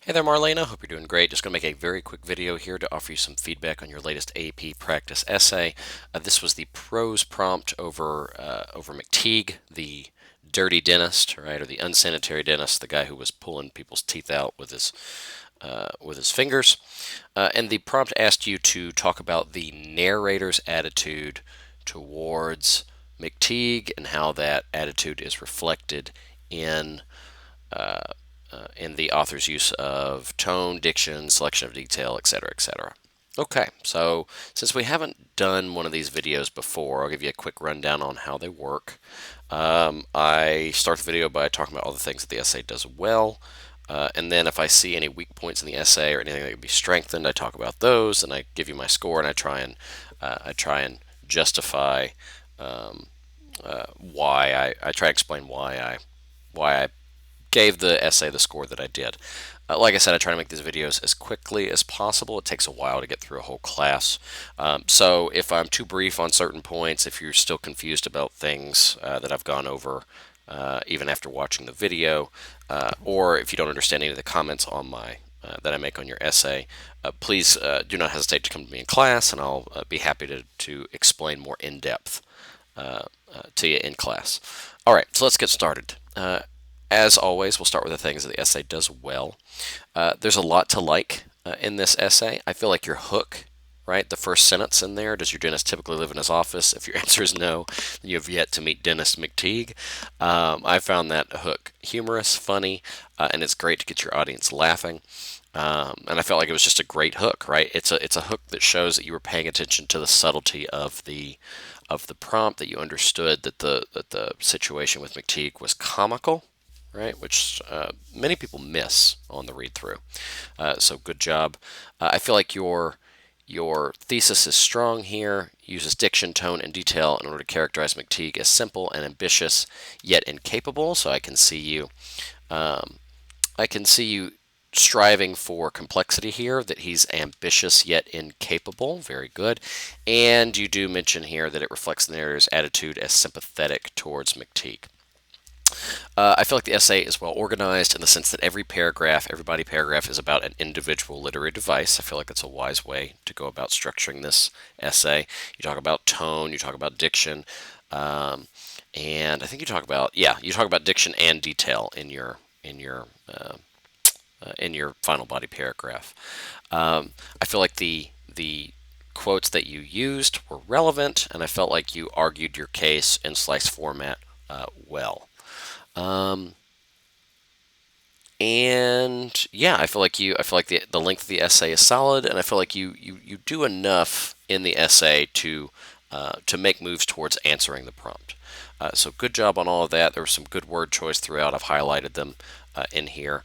Hey there, Marlayna. Hope you're doing great. Just going to make a very quick video here to offer you some feedback on your latest AP practice essay. This was the prose prompt over McTeague, the dirty dentist, right, or the unsanitary dentist, the guy who was pulling people's teeth out with his fingers. And the prompt asked you to talk about the narrator's attitude towards McTeague and how that attitude is reflected in uh, in the author's use of tone, diction, selection of detail, etc., etc. Okay, so since we haven't done one of these videos before, I'll give you a quick rundown on how they work. I start the video by talking about all the things that the essay does well, and then if I see any weak points in the essay or anything that can be strengthened, I talk about those, and I give you my score, and I try and justify why I try to explain why I gave the essay the score that I did. Like I said, I try to make these videos as quickly as possible. It takes a while to get through a whole class. So if I'm too brief on certain points, if you're still confused about things that I've gone over, even after watching the video, or if you don't understand any of the comments on my that I make on your essay, please do not hesitate to come to me in class, and I'll be happy to explain more in depth to you in class. All right, so let's get started. As always, we'll start with the things that the essay does well. There's a lot to like in this essay. I feel like your hook, right? The first sentence in there, does your dentist typically live in his office? If your answer is no, then you have yet to meet Dentist McTeague. I found that hook humorous, funny, and it's great to get your audience laughing. And I felt like it was just a great hook, right? It's a hook that shows that you were paying attention to the subtlety of the prompt, that you understood that the situation with McTeague was comical, right? Which many people miss on the read through. So good job. I feel like your thesis is strong here. Uses diction, tone, and detail in order to characterize McTeague as simple and ambitious, yet incapable. So um, I can see you striving for complexity here, that he's ambitious yet incapable. Very good. And you do mention here that it reflects the narrator's attitude as sympathetic towards McTeague. I feel like the essay is well organized in the sense that every body paragraph is about an individual literary device. I feel like it's a wise way to go about structuring this essay. You talk about tone, you talk about diction, and I think you talk about diction and detail in your final body paragraph. I feel like the quotes that you used were relevant, and I felt like you argued your case in slice format well. Um, and yeah, I feel like the length of the essay is solid, and I feel like you do enough in the essay to make moves towards answering the prompt. So good job on all of that. There was some good word choice throughout. I've highlighted them in here.